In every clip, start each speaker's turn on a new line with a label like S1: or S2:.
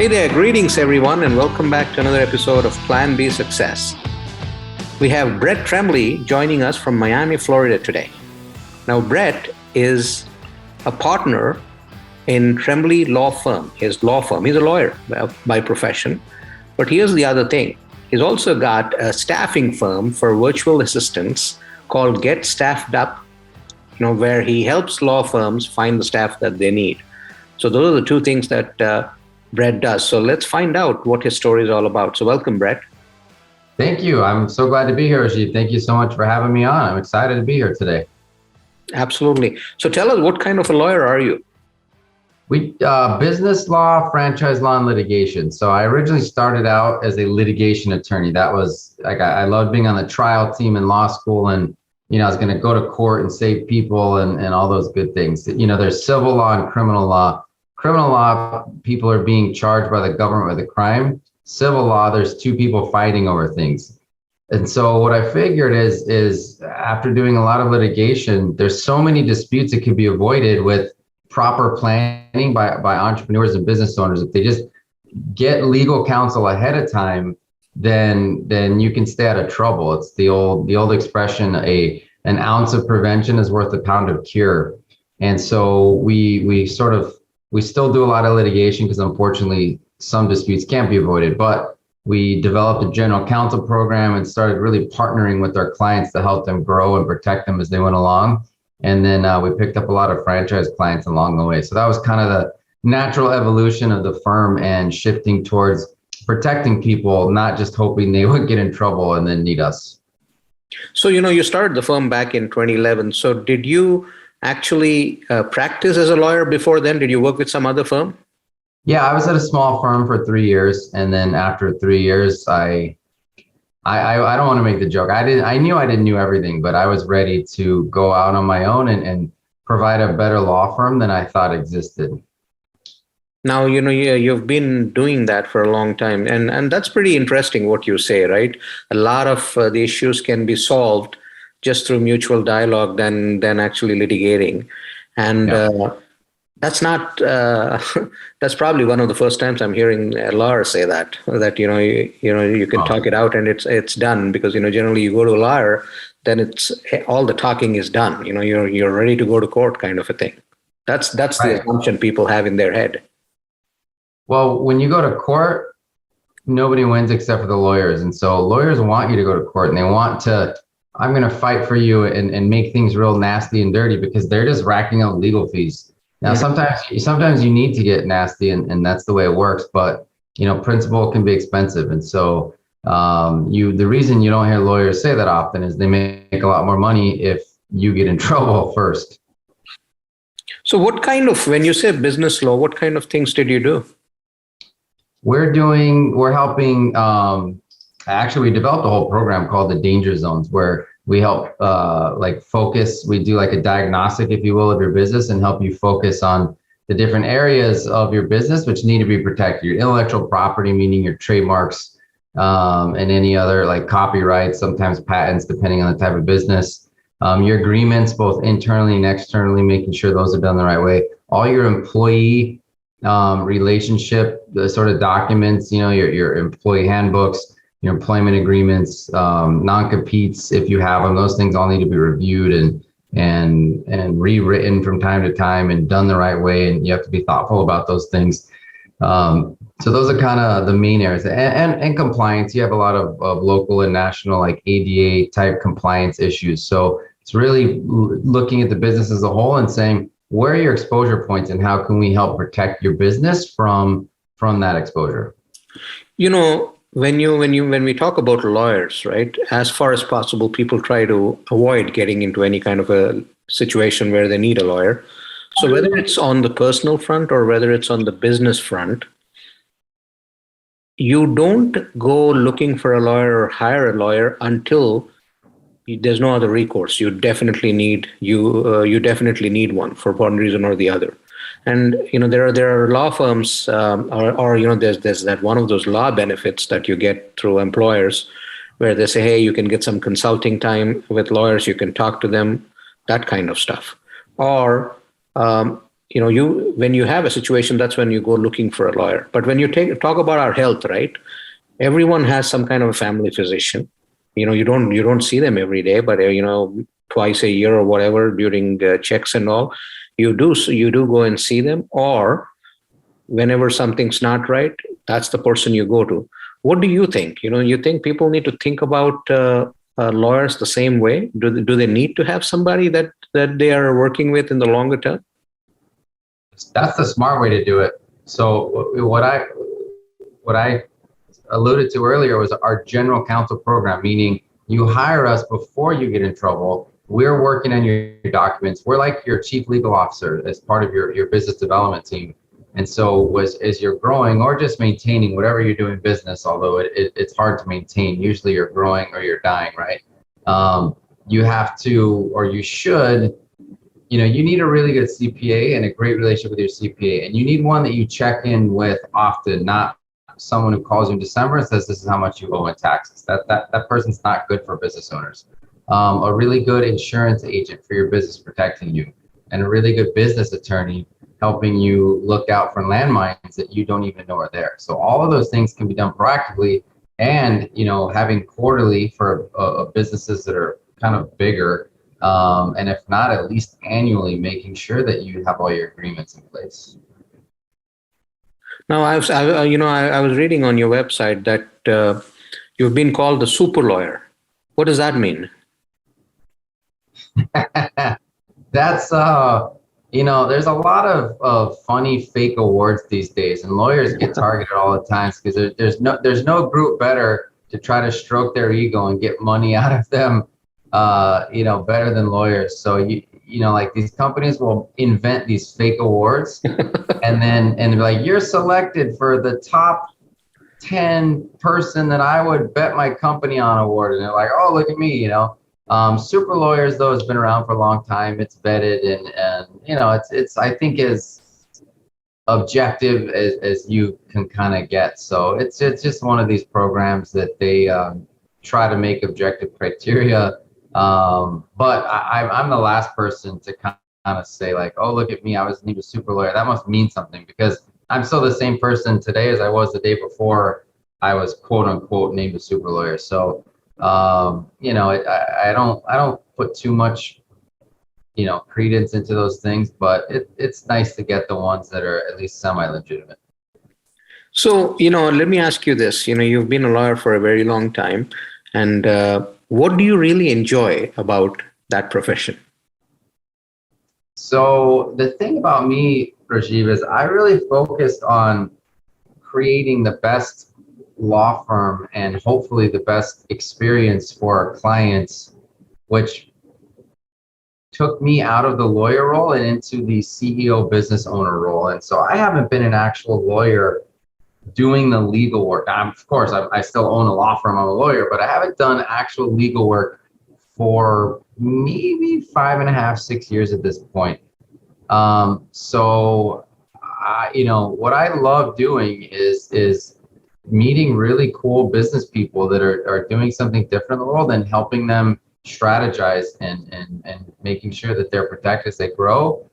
S1: Hey there, greetings everyone, and welcome back to another episode of Plan B Success. We have Brett Trembly joining us from Miami, Florida today. Now, Brett is a partner in Trembly Law Firm, his law firm. He's a lawyer by profession, but here's the other thing. He's also got a staffing firm for virtual assistants called Get Staffed Up, where he helps law firms find the staff that they need. So those are the two things that Brett does. So let's find out what his story is all about. So welcome, Brett.
S2: Thank you. I'm so glad to be here, Rashid. Thank you so much for having me on. I'm excited to be here today.
S1: Absolutely. So tell us, what kind of a lawyer are you?
S2: We business law, franchise law, and litigation. So I originally started out as a litigation attorney. That was like I loved being on the trial team in law school, and I was going to go to court and save people and all those good things. There's civil law and criminal law. Criminal law, people are being charged by the government with a crime. Civil law, there's two people fighting over things. And so what I figured is after doing a lot of litigation, there's so many disputes that could be avoided with proper planning by entrepreneurs and business owners. If they just get legal counsel ahead of time, then you can stay out of trouble. It's the old expression, an ounce of prevention is worth a pound of cure. And so we still do a lot of litigation because unfortunately some disputes can't be avoided, but we developed a general counsel program and started really partnering with our clients to help them grow and protect them as they went along. And then we picked up a lot of franchise clients along the way. So that was kind of the natural evolution of the firm and shifting towards protecting people, not just hoping they would get in trouble and then need us.
S1: So, you started the firm back in 2011. So did you actually practice as a lawyer before then? Did you work with some other firm?
S2: Yeah, I was at a small firm for 3 years. And then after 3 years, I don't want to make the joke. I knew I didn't know everything, but I was ready to go out on my own and provide a better law firm than I thought existed.
S1: Now, you've been doing that for a long time, and that's pretty interesting what you say, right? A lot of the issues can be solved just through mutual dialogue than actually litigating. And yeah. That's not, that's probably one of the first times I'm hearing a lawyer say that you can talk it out and it's done, because, generally you go to a lawyer, then it's all the talking is done. You're ready to go to court kind of a thing. That's right. The assumption people have in their head.
S2: Well, when you go to court, nobody wins except for the lawyers. And so lawyers want you to go to court and they want to, I'm going to fight for you and make things real nasty and dirty because they're just racking up legal fees. Now, sometimes you need to get nasty and that's the way it works, but principle can be expensive. And so the reason you don't hear lawyers say that often is they make a lot more money if you get in trouble first.
S1: So when you say business law, what kind of things did you do?
S2: We're helping, actually we developed a whole program called the Danger Zones where we help focus, we do like a diagnostic, if you will, of your business and help you focus on the different areas of your business which need to be protected. Your intellectual property, meaning your trademarks and any other like copyrights, sometimes patents, depending on the type of business. Your agreements, both internally and externally, making sure those are done the right way. All your employee relationship, the sort of documents, your employee handbooks, your employment agreements, non-competes, if you have them, those things all need to be reviewed and rewritten from time to time and done the right way. And you have to be thoughtful about those things. So those are kind of the main areas and compliance. You have a lot of local and national like ADA type compliance issues. So it's really looking at the business as a whole and saying, where are your exposure points and how can we help protect your business from that exposure?
S1: When we talk about lawyers, right, as far as possible, people try to avoid getting into any kind of a situation where they need a lawyer. So whether it's on the personal front or whether it's on the business front, you don't go looking for a lawyer or hire a lawyer until there's no other recourse. You definitely need one for one reason or the other. And there are law firms, there's that one of those law benefits that you get through employers, where they say, hey, you can get some consulting time with lawyers, you can talk to them, that kind of stuff. Or you when you have a situation, that's when you go looking for a lawyer. But when you talk about our health, right? Everyone has some kind of a family physician. You don't see them every day, but twice a year or whatever during checks and all, you do go and see them. Or whenever something's not right, that's the person you go to. What do you think? You think people need to think about lawyers the same way? Do they need to have somebody that they are working with in the longer term?
S2: That's the smart way to do it. So what I alluded to earlier was our general counsel program, meaning you hire us before you get in trouble. We're working on your documents. We're like your chief legal officer as part of your business development team. And so as you're growing or just maintaining whatever you're doing business, although it's hard to maintain, usually you're growing or you're dying, right? You have to, or you should, you need a really good CPA and a great relationship with your CPA. And you need one that you check in with often, not someone who calls you in December and says, this is how much you owe in taxes. That person's not good for business owners. A really good insurance agent for your business protecting you, and a really good business attorney helping you look out for landmines that you don't even know are there. So all of those things can be done proactively, and having quarterly for businesses that are kind of bigger, and if not, at least annually, making sure that you have all your agreements in place.
S1: Now, I was reading on your website that you've been called the super lawyer. What does that mean?
S2: That's there's a lot of funny fake awards these days, and lawyers get targeted all the time because there's no group better to try to stroke their ego and get money out of them, better than lawyers. So like these companies will invent these fake awards and they're like, you're selected for the top 10 person that I would bet my company on award. And they're like, oh, look at me, Super lawyers, though, has been around for a long time. It's vetted and it's I think as objective as you can kind of get. So it's just one of these programs that they try to make objective criteria. But I'm the last person to kind of say like, oh, look at me, I was named a super lawyer. That must mean something, because I'm still the same person today as I was the day before I was quote unquote named a super lawyer. So I don't put too much credence into those things, but it's nice to get the ones that are at least semi-legitimate.
S1: So let me ask you this. You've been a lawyer for a very long time, and what do you really enjoy about that profession?
S2: So the thing about me, Rajiv, is I really focused on creating the best law firm and hopefully the best experience for our clients, which took me out of the lawyer role and into the CEO business owner role. And so I haven't been an actual lawyer doing the legal work. Of course, I still own a law firm, I'm a lawyer, but I haven't done actual legal work for maybe 5.5, 6 years at this point. So what I love doing is meeting really cool business people that are doing something different in the world and helping them strategize and making sure that they're protected as they grow,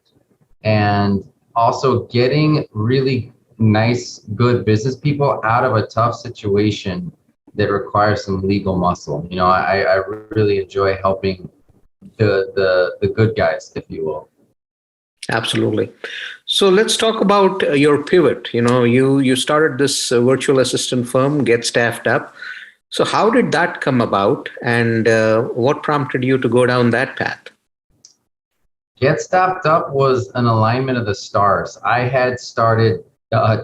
S2: and also getting really nice, good business people out of a tough situation that requires some legal muscle. I really enjoy helping the good guys, if you will.
S1: Absolutely. So let's talk about your pivot. You started this virtual assistant firm, Get Staffed Up. So how did that come about, and what prompted you to go down that path?
S2: Get Staffed Up was an alignment of the stars. I had started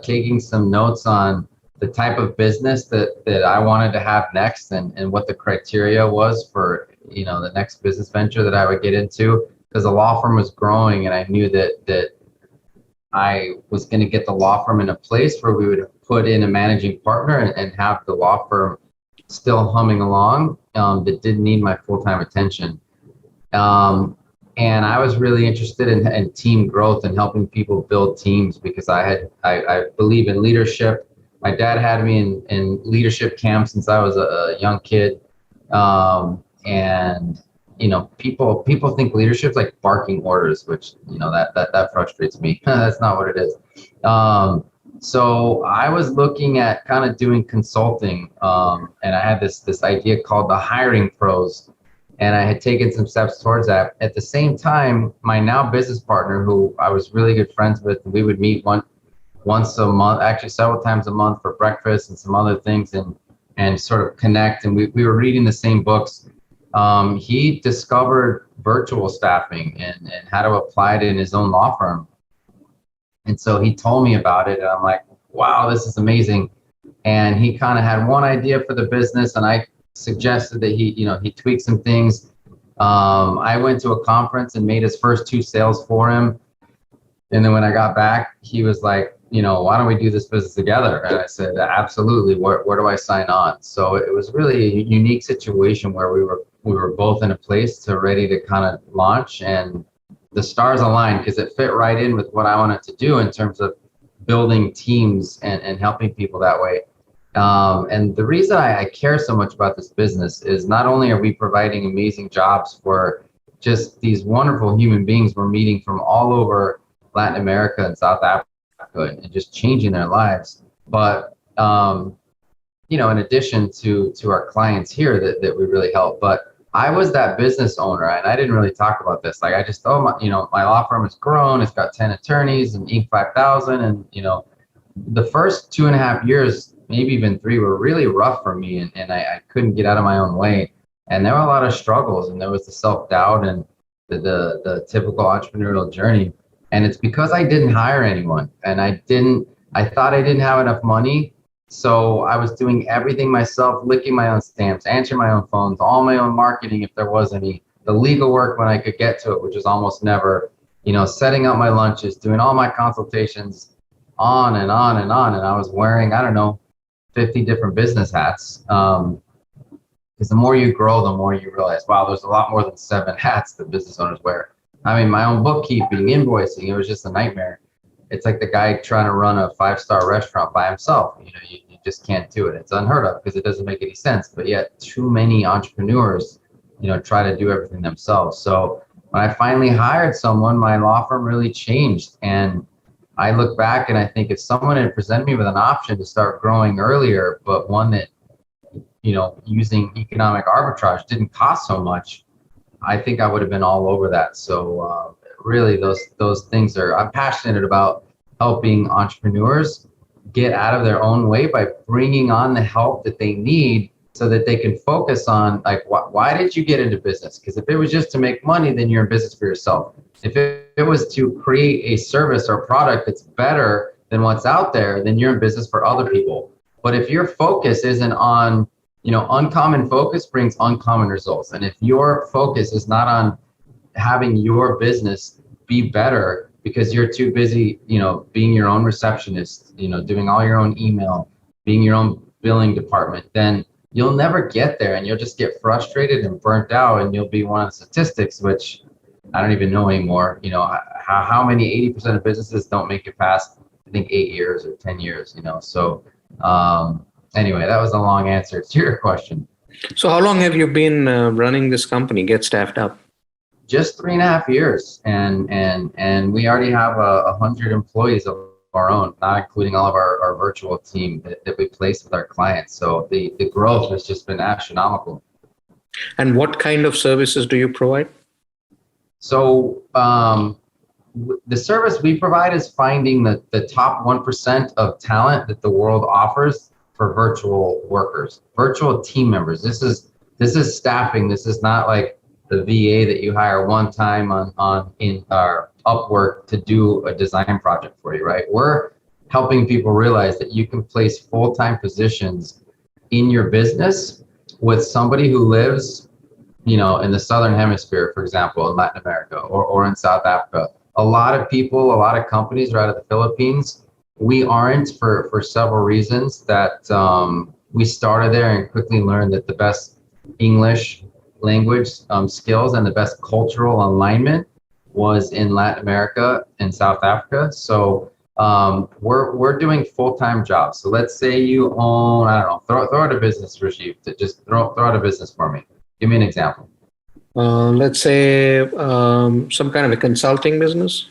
S2: taking some notes on the type of business that I wanted to have next, and what the criteria was for the next business venture that I would get into, because the law firm was growing, and I knew that I was going to get the law firm in a place where we would put in a managing partner and have the law firm still humming along, that didn't need my full-time attention. And I was really interested in team growth and helping people build teams, because I believe in leadership. My dad had me in leadership camp since I was a young kid. And people think leadership's like barking orders, which, that frustrates me. That's not what it is. So I was looking at kind of doing consulting, and I had this idea called the hiring pros, and I had taken some steps towards that. At the same time, my now business partner, who I was really good friends with, we would meet once a month, actually several times a month for breakfast and some other things, and sort of connect. And we were reading the same books. He discovered virtual staffing and how to apply it in his own law firm. And so he told me about it, and I'm like, wow, this is amazing. And he kind of had one idea for the business, and I suggested that he tweak some things. I went to a conference and made his first 2 sales for him. And then when I got back, he was like, why don't we do this business together? And I said, absolutely. Where do I sign on? So it was really a unique situation where we were both in a place ready to kind of launch, and the stars aligned because it fit right in with what I wanted to do in terms of building teams and helping people that way. And the reason I care so much about this business is not only are we providing amazing jobs for just these wonderful human beings we're meeting from all over Latin America and South Africa and just changing their lives, but in addition to our clients here that we really help. But I was that business owner, and I didn't really talk about this. Like I just, my law firm has grown. It's got 10 attorneys and Inc. 5,000. And, the first 2.5 years, maybe even 3, were really rough for me. And I couldn't get out of my own way. And there were a lot of struggles, and there was the self-doubt and the typical entrepreneurial journey. And it's because I didn't hire anyone, and I thought I didn't have enough money. So I was doing everything myself, licking my own stamps, answering my own phones, all my own marketing if there was any, the legal work when I could get to it, which is almost never, setting up my lunches, doing all my consultations, on and on and on. And I was wearing, 50 different business hats. Because the more you grow, the more you realize, wow, there's a lot more than 7 hats that business owners wear. I mean, my own bookkeeping, invoicing, it was just a nightmare. It's like the guy trying to run a 5-star restaurant by himself. You just can't do it. It's unheard of because it doesn't make any sense. But yet too many entrepreneurs, try to do everything themselves. So when I finally hired someone, my law firm really changed. And I look back and I think if someone had presented me with an option to start growing earlier, but one that, using economic arbitrage didn't cost so much, I think I would have been all over that. So really those things I'm passionate about helping entrepreneurs get out of their own way by bringing on the help that they need so that they can focus on, like, why did you get into business? Because if it was just to make money, then you're in business for yourself. If it was to create a service or product that's better than what's out there, then you're in business for other people. But if your focus isn't on, uncommon focus brings uncommon results. And if your focus is not on having your business be better because you're too busy, being your own receptionist, doing all your own email, being your own billing department, then you'll never get there, and you'll just get frustrated and burnt out, and you'll be one of the statistics, which I don't even know anymore. How many 80% of businesses don't make it past, I think, 8 years or 10 years, So anyway, that was a long answer to your question.
S1: So how long have you been running this company, Get Staffed Up?
S2: Just 3.5 years, and we already have 100 employees of our own, not including all of our virtual team that we place with our clients. So the growth has just been astronomical.
S1: And what kind of services do you provide?
S2: So the service we provide is finding the top 1% of talent that the world offers for virtual workers, virtual team members. This is staffing. This is not like the VA that you hire one time in our Upwork to do a design project for you, right? We're helping people realize that you can place full-time positions in your business with somebody who lives, in the Southern Hemisphere, for example, in Latin America or in South Africa. A lot of people, a lot of companies are out of the Philippines. We aren't for several reasons that we started there and quickly learned that the best English language skills and the best cultural alignment was in Latin America and South Africa. So we're doing full-time jobs. So let's say you own, I don't know, throw out a business, Rajiv, just throw out a business for me. Give me an example.
S1: Let's say some kind of a consulting business.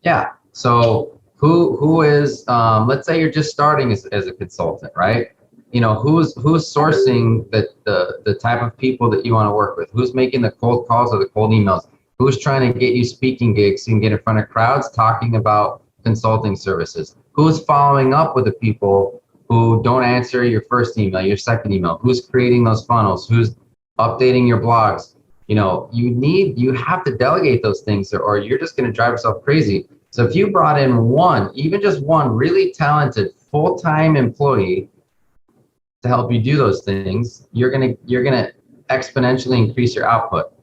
S2: Yeah. So who is let's say you're just starting as a consultant, right? Who's sourcing the type of people that you want to work with? Who's making the cold calls or the cold emails? Who's trying to get you speaking gigs so you can get in front of crowds talking about consulting services? Who's following up with the people who don't answer your first email, your second email? Who's creating those funnels? Who's updating your blogs? You have to delegate those things or you're just going to drive yourself crazy. So if you brought in one, even just one really talented full-time employee to help you do those things, you're gonna exponentially increase your output.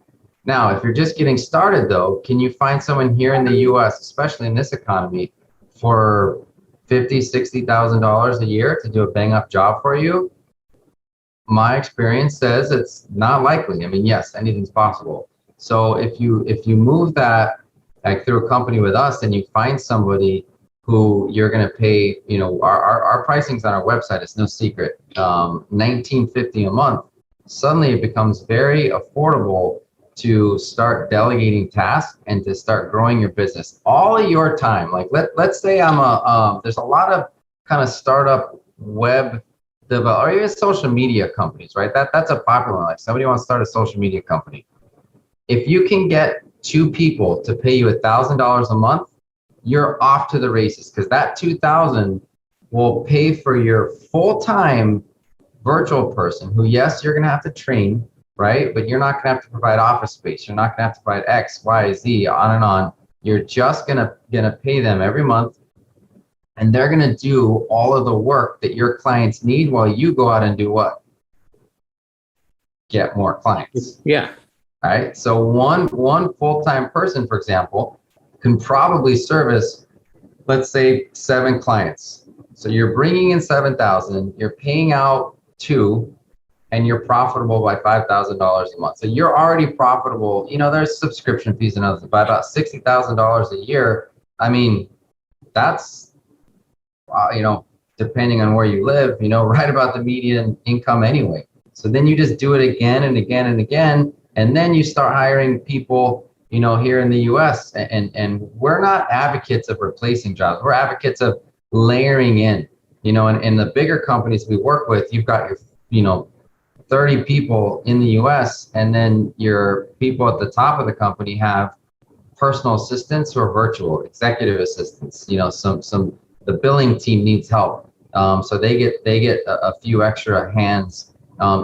S2: Now, if you're just getting started though, can you find someone here in the US, especially in this economy, for $50,000-$60,000 a year to do a bang up job for you? My experience says it's not likely. I mean, yes, anything's possible. So if you move that like through a company with us and you find somebody who you're going to pay, our pricing's on our website, it's no secret, $19.50 a month, suddenly it becomes very affordable to start delegating tasks and to start growing your business. All of your time, like let's say there's a lot of kind of startup web or even social media companies, right? That's a popular one. Like somebody wants to start a social media company. If you can get two people to pay you $1,000 a month, you're off to the races because that 2,000 will pay for your full-time virtual person who, yes, you're going to have to train, right? But you're not going to have to provide office space. You're not going to have to provide X, Y, Z, on and on. You're just gonna pay them every month, and they're going to do all of the work that your clients need while you go out and do what? Get more clients.
S1: Yeah.
S2: All right. So one full-time person, for example, can probably service, let's say, 7 clients. So you're bringing in 7,000, you're paying out 2, and you're profitable by $5,000 a month. So you're already profitable. There's subscription fees and others by about $60,000 a year. I mean, that's depending on where you live, right about the median income anyway. So then you just do it again and again and again, and then you start hiring people, here in the US. And we're not advocates of replacing jobs. We're advocates of layering in, and the bigger companies we work with, you've got your, 30 people in the US, and then your people at the top of the company have personal assistants who are virtual, executive assistants, the billing team needs help. So they get a few extra hands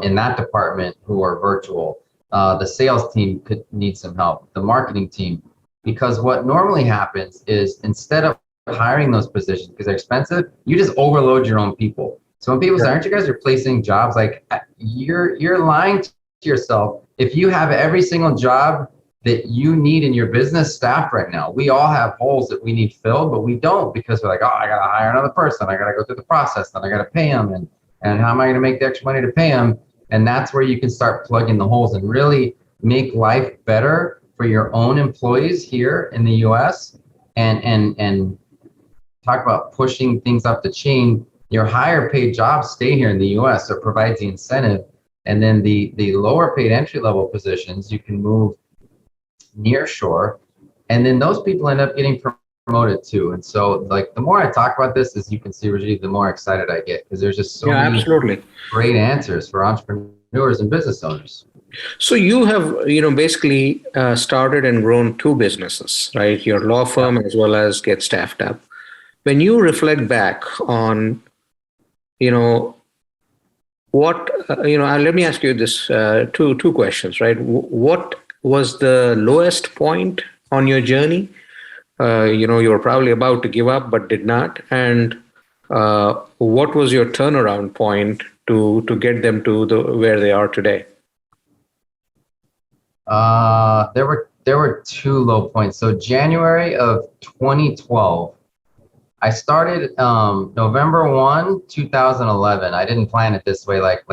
S2: in that department who are virtual. The sales team could need some help, the marketing team, because what normally happens is instead of hiring those positions because they're expensive, you just overload your own people. So when people say, aren't you guys replacing jobs? Like you're lying to yourself. If you have every single job that you need in your business staffed right now, we all have holes that we need filled, but we don't because we're like, oh, I got to hire another person. I got to go through the process. Then I got to pay them. And how am I going to make the extra money to pay them? And that's where you can start plugging the holes and really make life better for your own employees here in the US and talk about pushing things up the chain. Your higher paid jobs stay here in the US, so it provides the incentive. And then the lower paid entry level positions, you can move near shore. And then those people end up getting promoted too. And so like the more I talk about this, as you can see, Rajiv, the more excited I get because there's just so many
S1: absolutely
S2: great answers for entrepreneurs and business owners.
S1: So you have, basically started and grown 2 businesses, right? Your law firm as well as Get Staffed Up. When you reflect back on, what, let me ask you this two questions, right? What was the lowest point on your journey? You were probably about to give up, but did not. And what was your turnaround point to get them to where they are today?
S2: There were 2 low points. So January of 2012, I started November 1, 2011. I didn't plan it this way, like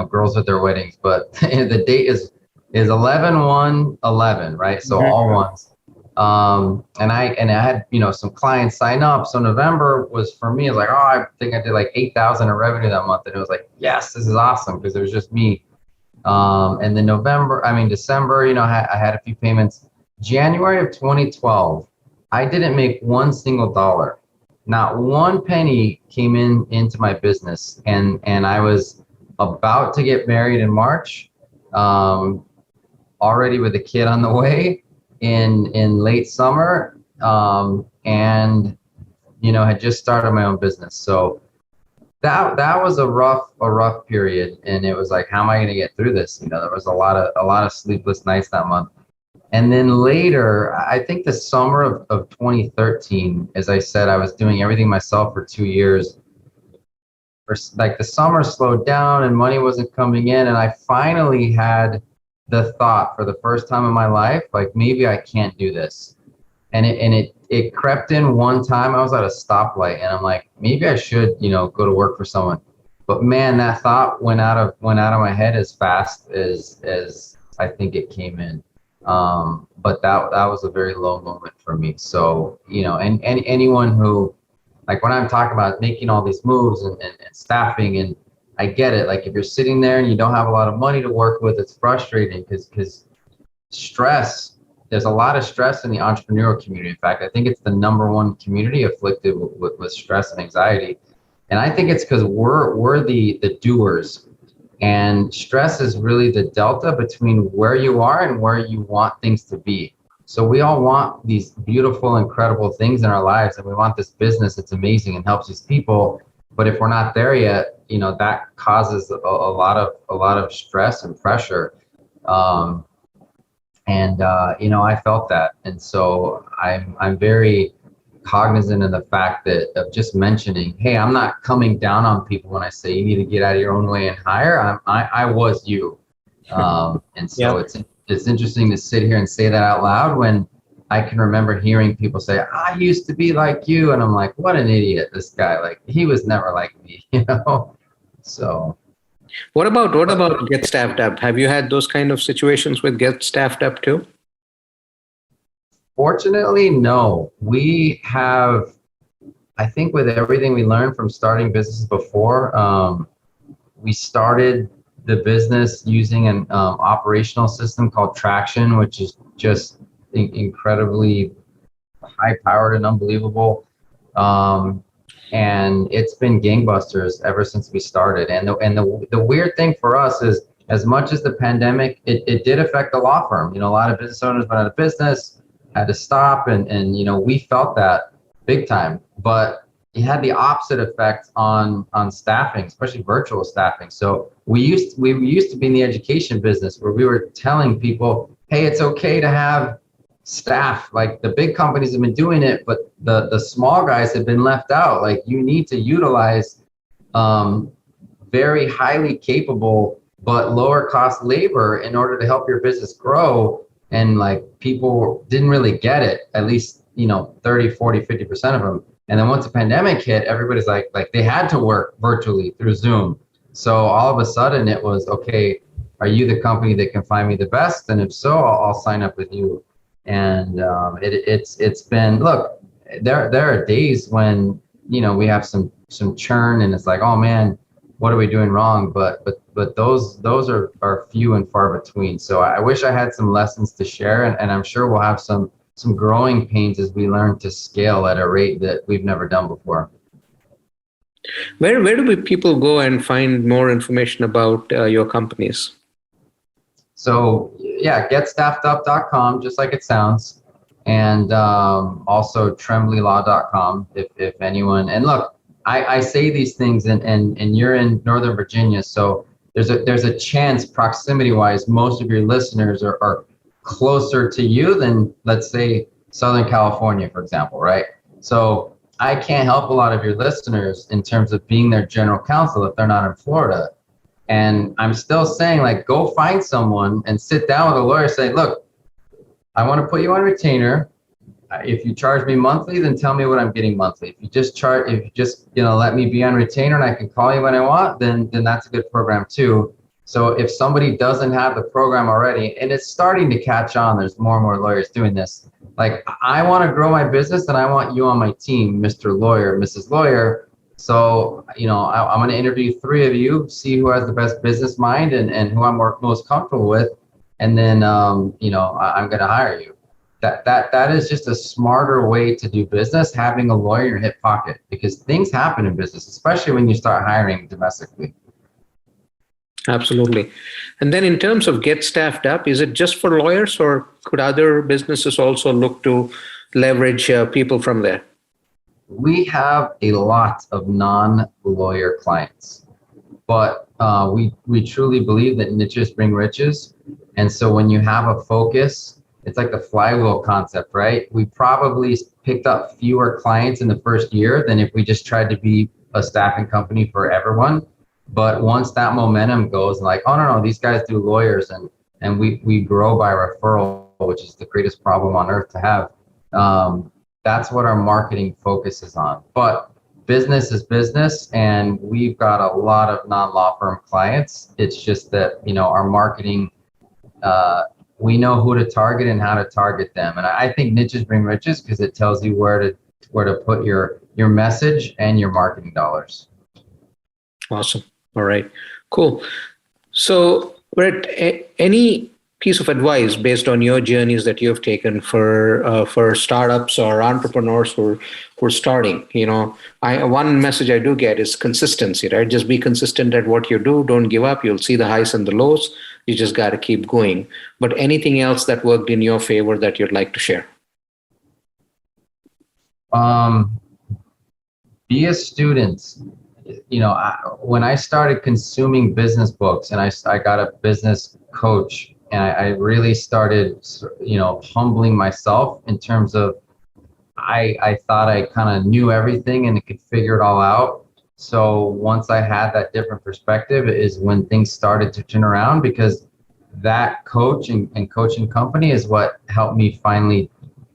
S2: girls with their weddings, but the date is 11/1/11, right? So all ones. And I had some clients sign up. So November was for me, it's like, I think I did like 8,000 in revenue that month, and it was like, yes, this is awesome because it was just me And then December, I had a few payments. January of 2012, I didn't make one single dollar. Not one penny came into my business. And I was about to get married in March, already with a kid on the way in late summer, and had just started my own business. So that was a rough period, and it was like, how am I going to get through this? There was a lot of sleepless nights that month. And then later, I think the summer of 2013, as I said, I was doing everything myself for 2 years. Like the summer slowed down and money wasn't coming in, and I finally had the thought for the first time in my life, like, maybe I can't do this. And it crept in one time. I was at a stoplight and I'm like, maybe I should, go to work for someone. But man, that thought went out of my head as fast as I think it came in. But that was a very low moment for me. So, and anyone who, like, when I'm talking about making all these moves and staffing, and I get it. Like, if you're sitting there and you don't have a lot of money to work with, it's frustrating because stress, there's a lot of stress in the entrepreneurial community. In fact, I think it's the number one community afflicted with stress and anxiety. And I think it's because we're the doers. And stress is really the delta between where you are and where you want things to be. So we all want these beautiful, incredible things in our lives, and we want this business that's amazing and helps these people. But if we're not there yet, that causes a lot of stress and pressure. I felt that, and so I'm very cognizant of the fact that of just mentioning, hey, I'm not coming down on people when I say you need to get out of your own way and hire. I was you, and so it's interesting to sit here and say that out loud when I can remember hearing people say, I used to be like you, and I'm like, what an idiot, this guy, like, he was never like me, So.
S1: What about Get Staffed Up? Have you had those kind of situations with Get Staffed Up too?
S2: Fortunately, no. We have, I think, with everything we learned from starting businesses before, we started the business using an operational system called Traction, which is just incredibly high powered and unbelievable. And it's been gangbusters ever since we started. And the weird thing for us is, as much as the pandemic, it did affect the law firm. A lot of business owners went out of business, had to stop, and we felt that big time. But it had the opposite effect on staffing, especially virtual staffing. So we used to be in the education business where we were telling people, hey, it's okay to have staff. Like, the big companies have been doing it, but the small guys have been left out. Like, you need to utilize very highly capable but lower cost labor in order to help your business grow. And like, people didn't really get it, at least 30, 40, 50% of them. And then once the pandemic hit, everybody's like they had to work virtually through Zoom. So all of a sudden it was, okay, are you the company that can find me the best? And if so, I'll sign up with you. And it's been, look, there are days when we have some churn, and it's like, oh man, what are we doing wrong? But those are few and far between. So I wish I had some lessons to share, and I'm sure we'll have some growing pains as we learn to scale at a rate that we've never done before.
S1: Where do people go and find more information about your companies?
S2: So yeah, getstaffedup.com, just like it sounds. And also tremblylaw.com if anyone, and look, I say these things and you're in Northern Virginia. So there's a chance, proximity wise, most of your listeners are closer to you than, let's say, Southern California, for example, right? So I can't help a lot of your listeners in terms of being their general counsel if they're not in Florida. And I'm still saying, like, go find someone and sit down with a lawyer, say, look, I want to put you on retainer. If you charge me monthly, then tell me what I'm getting monthly. If you just let me be on retainer and I can call you when I want, then that's a good program too. So if somebody doesn't have the program already, and it's starting to catch on, there's more and more lawyers doing this. Like, I want to grow my business and I want you on my team, Mr. Lawyer, Mrs. Lawyer. So, I'm going to interview three of you, see who has the best business mind and who I'm most comfortable with. And then, I'm going to hire you. That is just a smarter way to do business, having a lawyer in your hip pocket, because things happen in business, especially when you start hiring domestically.
S1: Absolutely. And then in terms of get staffed up, is it just for lawyers, or could other businesses also look to leverage people from there?
S2: We have a lot of non-lawyer clients, but we truly believe that niches bring riches. And so when you have a focus, it's like the flywheel concept, right? We probably picked up fewer clients in the first year than if we just tried to be a staffing company for everyone. But once that momentum goes, like, oh no, these guys do lawyers, and we grow by referral, which is the greatest problem on earth to have. That's what our marketing focuses on. But business is business, and we've got a lot of non-law firm clients. It's just that, our marketing, we know who to target and how to target them. And I think niches bring riches because it tells you where to put your message and your marketing dollars.
S1: Awesome. All right, cool. So, Brett, any piece of advice based on your journeys that you've taken for startups or entrepreneurs who are starting? One message I do get is consistency, right? Just be consistent at what you do. Don't give up. You'll see the highs and the lows. You just got to keep going. But anything else that worked in your favor that you'd like to share?
S2: Be a student. When I started consuming business books, and I got a business coach, and I really started, humbling myself in terms of I thought I kind of knew everything and could figure it all out. So once I had that different perspective is when things started to turn around, because that coach and coaching company is what helped me finally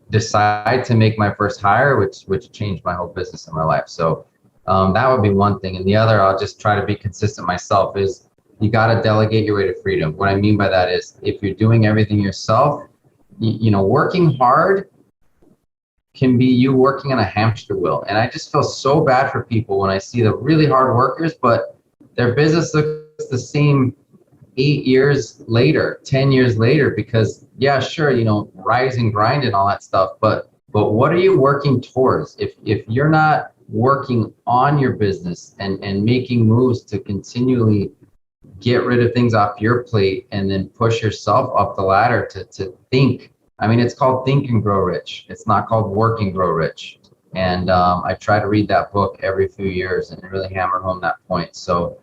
S2: decide to make my first hire, which changed my whole business and my life. So that would be one thing. And the other, I'll just try to be consistent myself, is you got to delegate your way to freedom. What I mean by that is if you're doing everything yourself, working hard can be you working on a hamster wheel. And I just feel so bad for people when I see the really hard workers, but their business looks the same 8 years later, 10 years later, because yeah, sure, rise and grind and all that stuff. But what are you working towards? If you're not working on your business and making moves to continually get rid of things off your plate and then push yourself up the ladder to think. I mean, it's called Think and Grow Rich. It's not called Work and Grow Rich. And I try to read that book every few years and really hammer home that point. So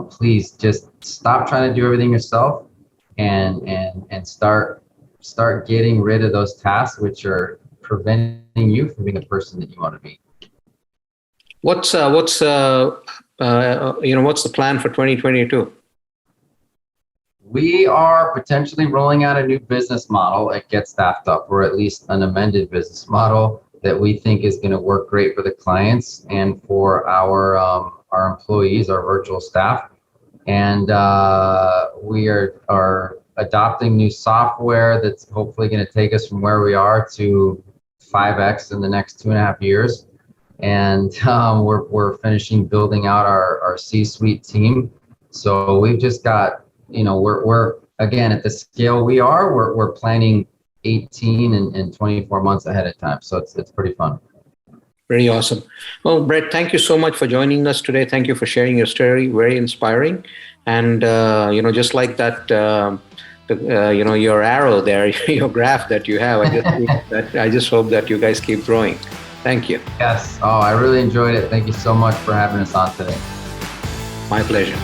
S2: please just stop trying to do everything yourself and start getting rid of those tasks which are preventing you from being the person that you want to be.
S1: What's the plan for 2022?
S2: We are potentially rolling out a new business model at Get Staffed Up, or at least an amended business model that we think is going to work great for the clients and for our employees, our virtual staff. And we are adopting new software that's hopefully going to take us from where we are to 5x in the next 2.5 years. And we're finishing building out our C-suite team. So we've just got, we're again at the scale we're planning 18 and 24 months ahead of time. So it's pretty fun.
S1: Very awesome. Well, Brett, thank you so much for joining us today. Thank you for sharing your story. Very inspiring. And just like that, your arrow there, your graph that you have, I just hope that you guys keep growing. Thank you.
S2: Yes. Oh, I really enjoyed it. Thank you so much for having us on today.
S1: My pleasure.